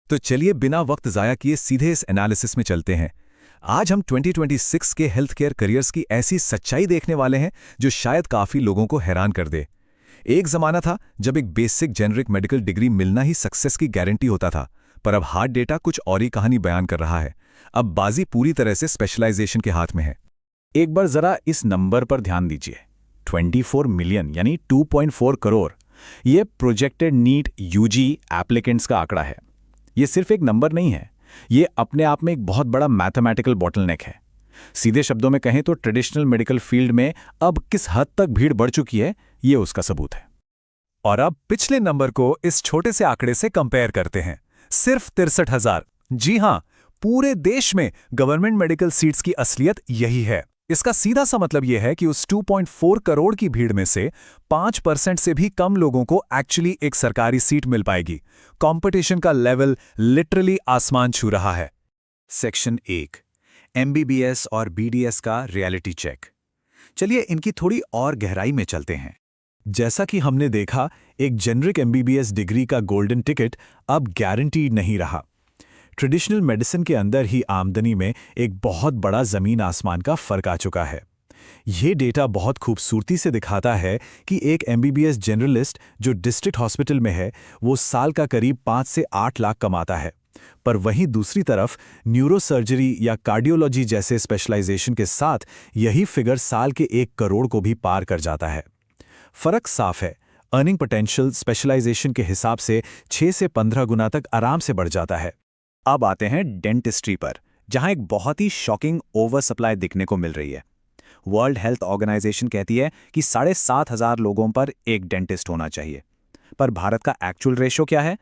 तो चलिए बिना वक्त ज़ाया किए सीधे इस एनालिसिस में चलते हैं। आज हम 2026 के हेल्थ केयर करियर्स की ऐसी सच्चाई देखने वाले हैं जो शायद काफ़ी लोगों को हैरान कर दे। एक ज़माना था जब एक बेसिक जेनरिक मेडिकल डिग्री मिलना ही सक्सेस की गारंटी होता था, पर अब हार्ड डेटा कुछ और ही कहानी बयान कर रहा है। अब बाजी पूरी तरह से स्पेशलाइजेशन के हाथ में है। एक बार जरा इस नंबर पर ध्यान दीजिए। 24 मिलियन यानी 2.4 करोड़। ये प्रोजेक्टेड नीट यूजी एप्लीकेंट्स का आंकड़ा है। ये सिर्फ एक नंबर नहीं है, ये अपने आप में एक बहुत बड़ा मैथमेटिकल बॉटलनेक है। सीधे शब्दों में कहें तो ट्रेडिशनल मेडिकल फील्ड में अब किस हद तक भीड़ बढ़ चुकी है, ये उसका सबूत है। और अब पिछले नंबर को इस छोटे से आंकड़े से कंपेयर करते हैं। सिर्फ 63,000। जी हां, पूरे देश में गवर्नमेंट मेडिकल सीट्स की असलियत यही है। इसका सीधा सा मतलब यह है कि उस 2.4 करोड़ की भीड़ में से 5% से भी कम लोगों को एक्चुअली एक सरकारी सीट मिल पाएगी। कंपटीशन का लेवल लिटरली आसमान छू रहा है। सेक्शन 1, एमबीबीएस और बीडीएस का रियलिटी चेक। चलिए इनकी थोड़ी और गहराई में चलते हैं। जैसा कि हमने देखा, एक जेनरिक एमबीबीएस डिग्री का गोल्डन टिकट अब गारंटीड नहीं रहा। ट्रेडिशनल मेडिसिन के अंदर ही आमदनी में एक बहुत बड़ा जमीन आसमान का फर्क आ चुका है। ये डेटा बहुत खूबसूरती से दिखाता है कि एक एमबीबीएस जनरलिस्ट जो डिस्ट्रिक्ट हॉस्पिटल में है, वो साल का करीब 5 से 8 लाख कमाता है। पर वहीं दूसरी तरफ न्यूरोसर्जरी या कार्डियोलॉजी जैसे स्पेशलाइजेशन के साथ यही फिगर साल के 1 करोड़ को भी पार कर जाता है। फर्क साफ है। अर्निंग पोटेंशियल स्पेशलाइजेशन के हिसाब से 6 से 15 गुना तक आराम से बढ़ जाता है। अब आते हैं डेंटिस्ट्री पर, जहां एक बहुत ही शॉकिंग ओवर सप्लाई दिखने को मिल रही है। वर्ल्ड हेल्थ ऑर्गेनाइजेशन कहती है कि 7,500 लोगों पर एक डेंटिस्ट होना चाहिए, पर भारत का एक्चुअल रेशो क्या है?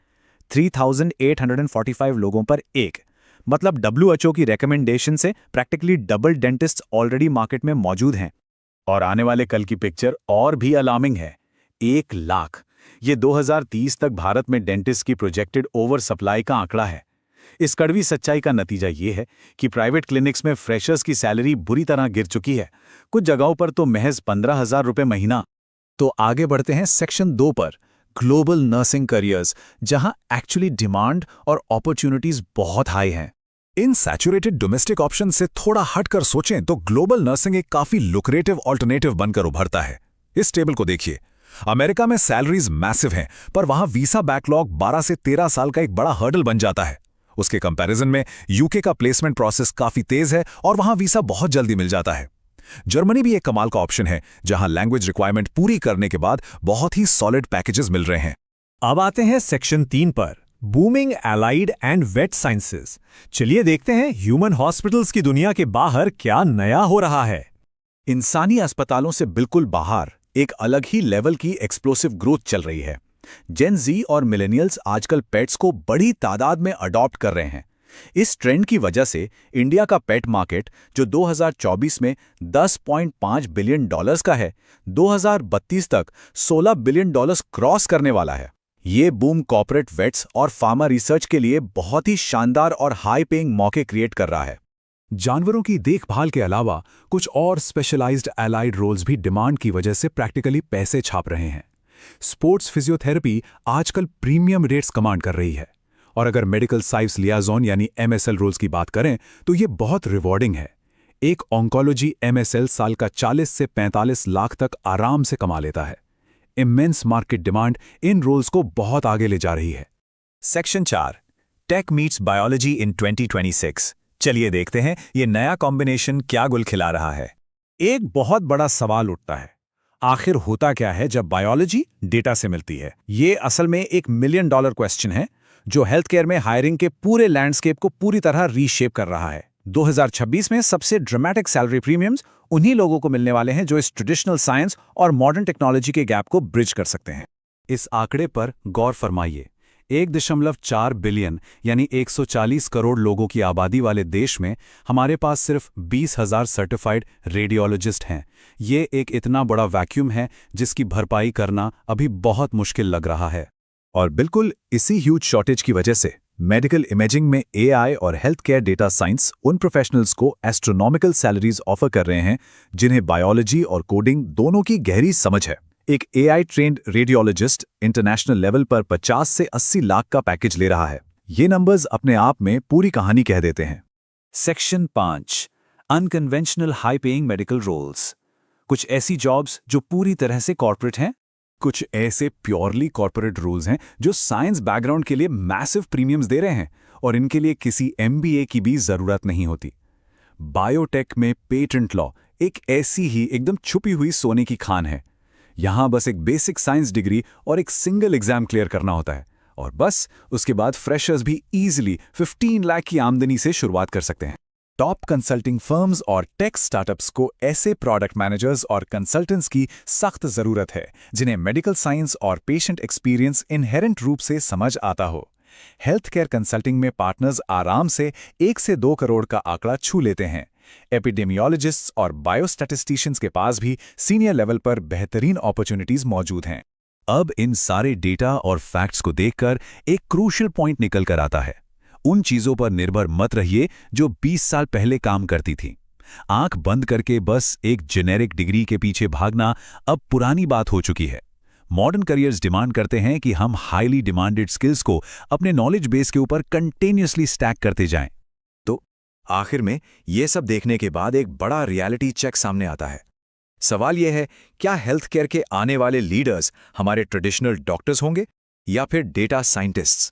3,845 लोगों पर एक। मतलब WHO की रिकमेंडेशन से practically double dentist already market में मौजूद हैं। और आने वाले कल की पिक्चर और भी अलार्मिंग है। 1 लाख। ये 2030 तक भारत में डेंटिस्ट की प्रोजेक्टेड ओवर सप्लाई का आंकड़ा है। इस कड़वी सच्चाई का नतीजा ये है कि प्राइवेट क्लिनिक्स में फ्रेशर्स की सैलरी बुरी तरह गिर चुकी है, कुछ जगहों पर तो महज 15,000 रुपये महीना। तो आगे बढ़ते हैं सेक्शन 2 पर, ग्लोबल नर्सिंग करियर्स, जहां एक्चुअली डिमांड और अपॉर्चुनिटीज बहुत हाई हैं। इन सैचुरेटेड डोमेस्टिक ऑप्शन से थोड़ा हटकर सोचें तो ग्लोबल नर्सिंग एक काफी लुक्रेटिव ऑल्टरनेटिव बनकर उभरता है। इस टेबल को देखिए। अमेरिका में सैलरीज मैसिव हैं, पर वहां वीसा बैकलॉग 12 से 13 साल का एक बड़ा हर्डल बन जाता है। उसके कंपैरिजन में यूके का प्लेसमेंट प्रोसेस काफी तेज है और वहां वीसा बहुत जल्दी मिल जाता है। जर्मनी भी एक कमाल का ऑप्शन है, जहां लैंग्वेज रिक्वायरमेंट पूरी करने के बाद बहुत ही सॉलिड पैकेजेस मिल रहे हैं। अब आते हैं सेक्शन 3 पर, booming allied and vet sciences. चलिए देखते हैं ह्यूमन हॉस्पिटल्स की दुनिया के बाहर क्या नया हो रहा है। इंसानी अस्पतालों से बिल्कुल बाहर एक अलग ही लेवल की एक्सप्लोसिव ग्रोथ चल रही है। जेन जी और मिलेनियल्स आजकल पेट्स को बड़ी तादाद में अडॉप्ट कर रहे हैं। इस ट्रेंड की वजह से इंडिया का पेट मार्केट, जो 2024 में $10.5 बिलियन का है, 2032 तक $16 बिलियन क्रॉस करने वाला है। ये बूम कॉर्पोरेट वेट्स और फार्मा रिसर्च के लिए बहुत ही शानदार और हाई पेइंग मौके क्रिएट कर रहा है। जानवरों की देखभाल के अलावा कुछ और स्पेशलाइज्ड एलाइड रोल्स भी डिमांड की वजह से प्रैक्टिकली पैसे छाप रहे हैं। स्पोर्ट्स फिजियोथेरेपी आजकल प्रीमियम रेट्स कमांड कर रही है, और अगर मेडिकल साइंस लियाजोन यानी MSL रोल्स की बात करें तो ये बहुत रिवॉर्डिंग है। एक ऑन्कोलॉजी MSL साल का 40 से 45 लाख तक आराम से कमा लेता है। Immense market demand in roles को बहुत आगे ले जा रही है। Section 4, tech meets biology in 2026। चलिए देखते हैं ये नया कॉम्बिनेशन क्या गुल खिला रहा है। एक बहुत बड़ा सवाल उठता है, आखिर होता क्या है जब बायोलॉजी डेटा से मिलती है? ये असल में एक $1 मिलियन क्वेश्चन है जो हेल्थ केयर में हायरिंग के पूरे लैंडस्केप को पूरी तरह रीशेप कर रहा है। 2026 में सबसे ड्रामेटिक सैलरी प्रीमियम्स उन्हीं लोगों को मिलने वाले हैं जो इस ट्रेडिशनल साइंस और मॉडर्न टेक्नोलॉजी के गैप को ब्रिज कर सकते हैं। इस आंकड़े पर गौर फरमाइए। 1.4 बिलियन यानी 140 करोड़ लोगों की आबादी वाले देश में हमारे पास सिर्फ 20,000 सर्टिफाइड रेडियोलॉजिस्ट हैं। ये एक इतना बड़ा वैक्यूम है जिसकी भरपाई करना अभी बहुत मुश्किल लग रहा है। और बिल्कुल इसी ह्यूज शॉर्टेज की वजह से मेडिकल इमेजिंग में AI और हेल्थ केयर डेटा साइंस उन प्रोफेशनल्स को एस्ट्रोनॉमिकल सैलरीज ऑफर कर रहे हैं जिन्हें बायोलॉजी और कोडिंग दोनों की गहरी समझ है। एक AI trend radiologist international level पर 50 से 80 लाख का पैकेज ले रहा है। ये नंबर्स अपने आप में पूरी कहानी कह देते हैं। Section 5 unconventional high paying medical roles. कुछ ऐसी जॉब्स जो पूरी तरह से कॉर्पोरेट हैं। कुछ ऐसे प्योरली कॉर्पोरेट रूल्स हैं जो साइंस बैकग्राउंड के लिए मैसिव प्रीमियम्स दे रहे हैं और इनके लिए किसी MBA की भी जरूरत नहीं होती। बायोटेक में पेटेंट लॉ एक ऐसी ही एकदम छुपी हुई सोने की खान है। यहां बस एक बेसिक साइंस डिग्री और एक सिंगल एग्जाम क्लियर करना होता है और बस उसके बाद फ्रेशर्स भी इजीली 15 लाख की आमदनी से शुरुआत कर सकते हैं। टॉप कंसल्टिंग फर्म्स और टेक स्टार्टअप्स को ऐसे प्रोडक्ट मैनेजर्स और कंसल्टेंट्स की सख्त जरूरत है जिन्हें मेडिकल साइंस और पेशेंट एक्सपीरियंस इनहेरेंट रूप से समझ आता हो। हेल्थ केयर कंसल्टिंग में पार्टनर्स आराम से 1 से 2 करोड़ का आंकड़ा छू लेते हैं। एपिडेमियोलॉजिस्ट्स और बायोस्टैटिस्टिशियंस के पास भी सीनियर लेवल पर बेहतरीन अपॉर्चुनिटीज मौजूद हैं। अब इन सारे डेटा और फैक्ट्स को देखकर एक क्रूशियल पॉइंट निकल कर आता है। उन चीजों पर निर्भर मत रहिए जो 20 साल पहले काम करती थी। आंख बंद करके बस एक जेनेरिक डिग्री के पीछे भागना अब पुरानी बात हो चुकी है। मॉडर्न करियर्स डिमांड करते हैं कि हम हाईली डिमांडेड स्किल्स को अपने नॉलेज बेस के ऊपर कंटिन्यूअसली स्टैक करते जाएं। तो आखिर में ये सब देखने के बाद एक बड़ा रियलिटी चेक सामने आता है। सवाल यह है, क्या हेल्थ केयर के आने वाले लीडर्स हमारे ट्रेडिशनल डॉक्टर्स होंगे या फिर डेटा साइंटिस्ट्स?